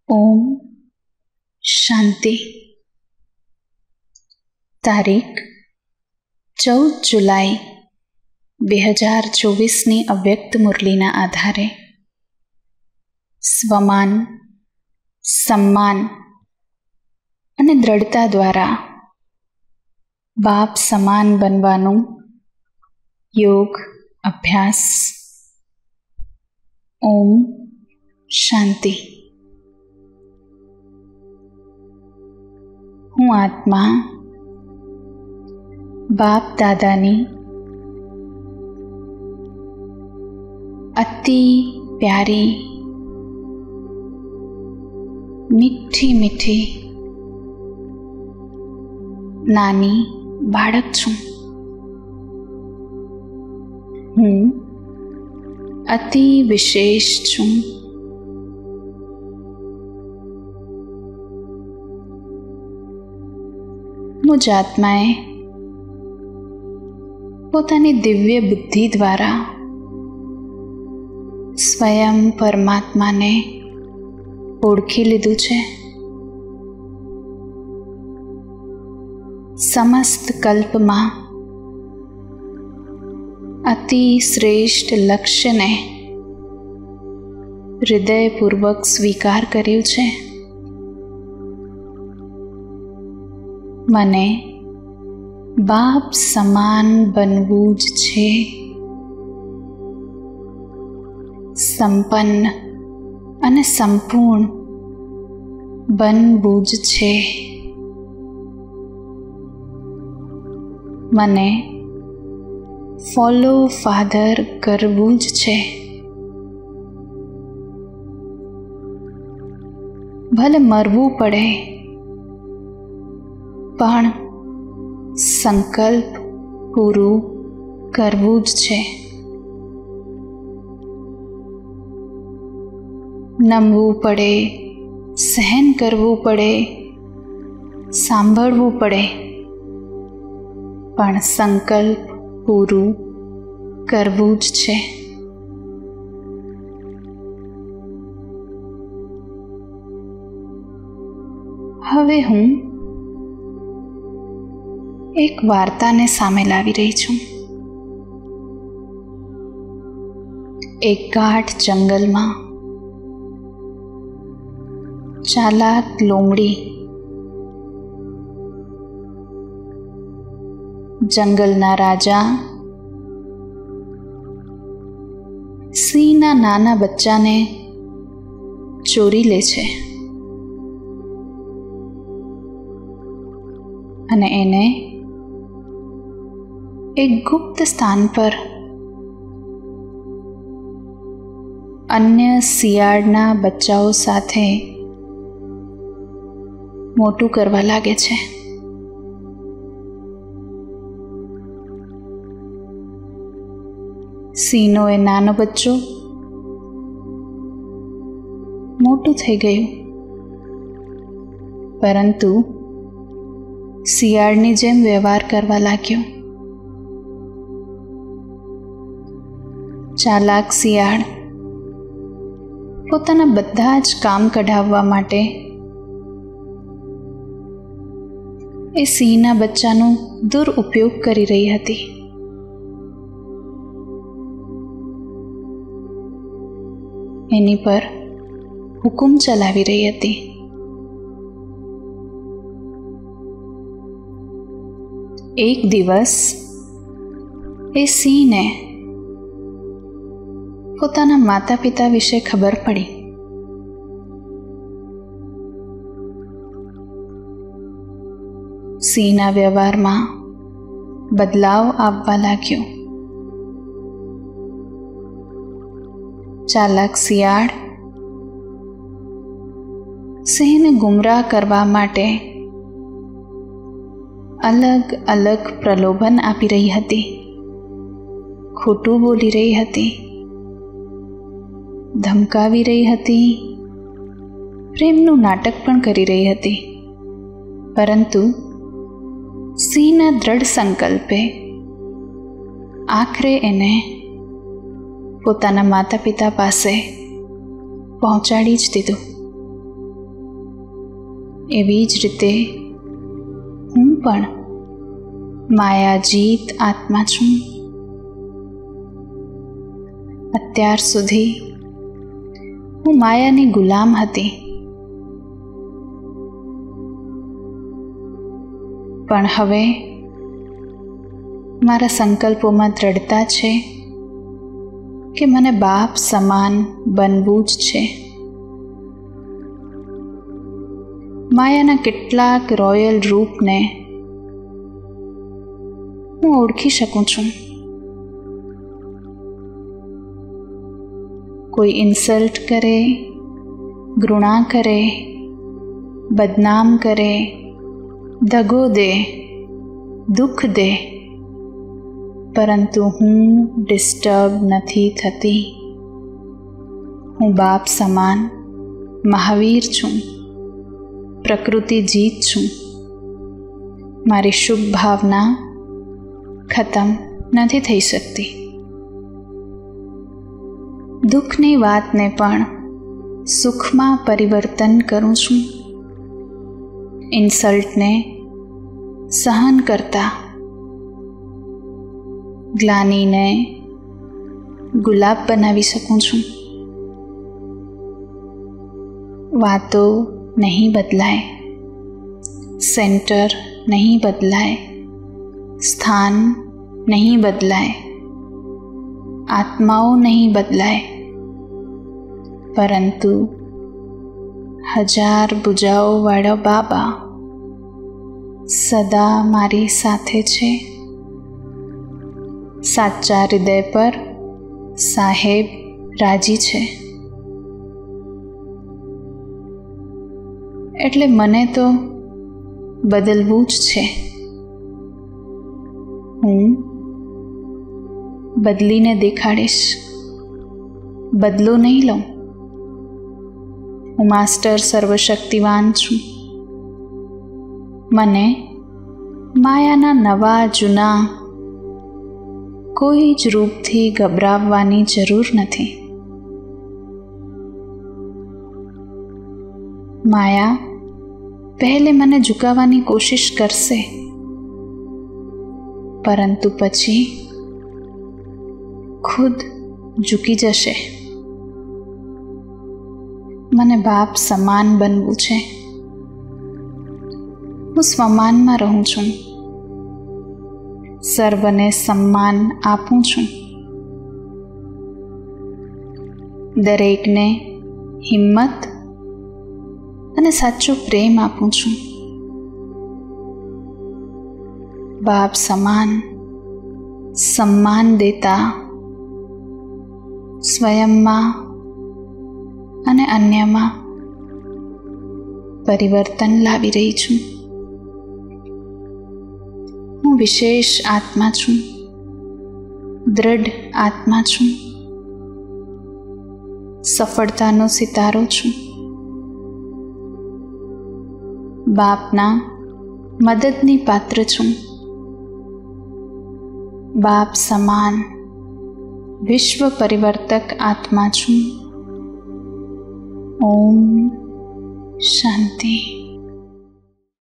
ओम शांति। तारीख 14 जुलाई 2024 अव्यक्त मुरलीना आधारे स्वमान, सम्मान અને દ્રઢતા દ્વારા બાપ સમાન બનવાનું યોગ અભ્યાસ। ઓમ શાંતિ। હું આત્મા બાપ દાદાની અતિ પ્યારી મીઠી મીઠી નાની બાળક છું। હું અતિ વિશેષ છું। મુજ આત્માએ પોતાની દિવ્ય બુદ્ધિ દ્વારા સ્વયં પરમાત્માને ઓળખી લીધું છે। સમસ્ત કલ્પમાં અતિ શ્રેષ્ઠ લક્ષ્યને હૃદયપૂર્વક સ્વીકાર કર્યું છે। મને બાપ સમાન બનવું જ છે। સંપન્ન અને સંપૂર્ણ બનવું જ છે। મને ફોલો ફાધર કરવું જ છે। ભલે મરવું પડે પણ સંકલ્પ પૂરું કરવું જ છે। નમવું પડે, સહન કરવું પડે, સાંભળવું પડે, પણ સંકલ્પ પૂરું કરવું જ છે। હવે હું એક વાર્તાને સામે લાવી રહી છું। એક ગાઢ જંગલમાં ચાલાક લોમડી જંગલના રાજા સિંહના નાના બચ્ચાને ચોરી લે છે અને એને એક ગુપ્ત સ્થાન પર અન્ય શિયાળના બચ્ચાઓ સાથે મોટું કરવા લાગે છે। સિંહનો એ નાનો બચ્ચો મોટું થઈ ગયું, પરંતુ શિયાળની જેમ વ્યવહાર કરવા લાગ્યો। ચાલાક શિયાળ પોતાના બધા જ કામ કઢાવવા માટે એ સિંહના બચ્ચાનો દુરુપયોગ કરી રહી હતી। એની પર હુકુમ ચલાવી રહી હતી। એક દિવસ એ સિંહને પોતાના માતા પિતા વિશે ખબર પડી। સિંહના વ્યવહારમાં બદલાવ આવવા લાગ્યો। ચાલાક શિયાળ સિંહને ગુમરાહ કરવા માટે અલગ અલગ પ્રલોભન આપી રહી હતી, ખોટું બોલી રહી હતી, ધમકાવી રહી હતી, પ્રેમનું નાટક પણ કરી રહી હતી, પરંતુ સિંહના દ્રઢ સંકલ્પે આખરે એને પોતાના માતા પિતા પાસે પહોંચાડી જ દીધું। એવી જ રીતે હું પણ માયાજીત આત્મા છું. અત્યાર સુધી હું માયાની ગુલામ હતી, પણ હવે મારા સંકલ્પોમાં દ્રઢતા છે કે મને બાપ સમાન બનવું જ છે. માયાના કેટલાક રોયલ રૂપને હું ઓળખી શકું છું. કોઈ ઇન્સલ્ટ કરે, ઘૃણા કરે, બદનામ કરે, દગો દે, દુઃખ દે, પરંતુ હું ડિસ્ટર્બ નથી થતી. હું બાપ સમાન મહાવીર છું, પ્રકૃતિ જીત છું. મારી શુભ ભાવના ખતમ નથી થઈ શકતી. દુઃખની વાતને પણ સુખમાં પરિવર્તન કરું છું. ઇન્સલ્ટને સહન કરતા, ગ્લાનીને ગુલાબ બનાવી શકું છું. વાતો નહીં બદલાય, સેન્ટર નહીં બદલાય, સ્થાન નહીં બદલાય, આત્માઓ નહીં બદલાય, પરંતુ 1000 ભુજાઓવાળો બાબા સદા મારી સાથે છે. સાચા હૃદય પર સાહેબ રાજી છે. એટલે મને તો બદલવું જ છે. હું બદલીને દેખાડીશ, બદલો નહીં લઉં. હું માસ્ટર સર્વશક્તિવાન છું. મને માયાના નવા જૂના કોઈ જ રૂપથી ગભરાવવાની જરૂર નથી. માયા પહેલે મને ઝુકાવવાની કોશિશ કરશે, પરંતુ પછી ખુદ ઝૂકી જશે. મને બાપ સમાન બનવું છે. હું સ્વમાનમાં રહું છું, સર્વને સન્માન આપું છું, દરેકને હિંમત અને સાચો પ્રેમ આપું છું. બાપ સમાન સન્માન દેતા, સ્વયંમાં અને અન્યમાં પરિવર્તન લાવી રહી છું. હું વિશેષ આત્મા છું, દ્રઢ આત્મા છું, સફળતાનો સિતારો છું. બાપના મદદની પાત્ર છું. બાપ સમાન વિશ્વ પરિવર્તક આત્મા છું. ઓમ શાંતિ.